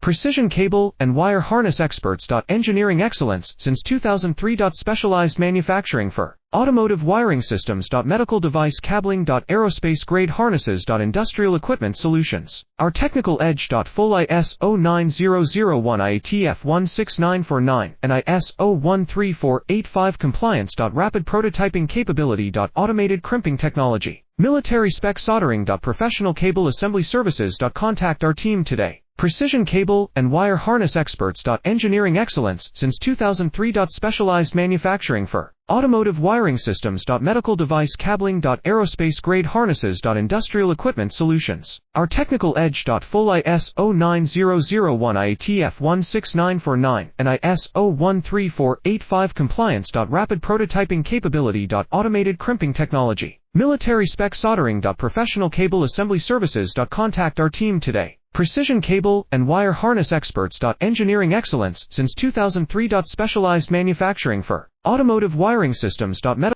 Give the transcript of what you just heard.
Precision cable and wire harness experts. Engineering excellence since 2003. Specialized manufacturing for automotive wiring systems. Medical device cabling. Aerospace grade harnesses. Industrial equipment solutions. Our technical edge. Full ISO 9001 IATF 16949 and ISO 13485 compliance. Rapid prototyping capability. Automated crimping technology. Military spec soldering. Professional cable assembly services. Contact our team today. Precision cable and wire harness experts. Engineering excellence since 2003. Specialized manufacturing for automotive wiring systems. Medical device cabling. Aerospace grade harnesses. Industrial equipment solutions. Our technical edge. Full ISO 9001 IATF 16949 and ISO 13485 compliance. Rapid prototyping capability. Automated crimping technology. Military spec soldering. Professional cable assembly services. Contact our team today. Precision cable and wire harness experts. Engineering excellence since 2003. Specialized manufacturing for automotive wiring systems. Medical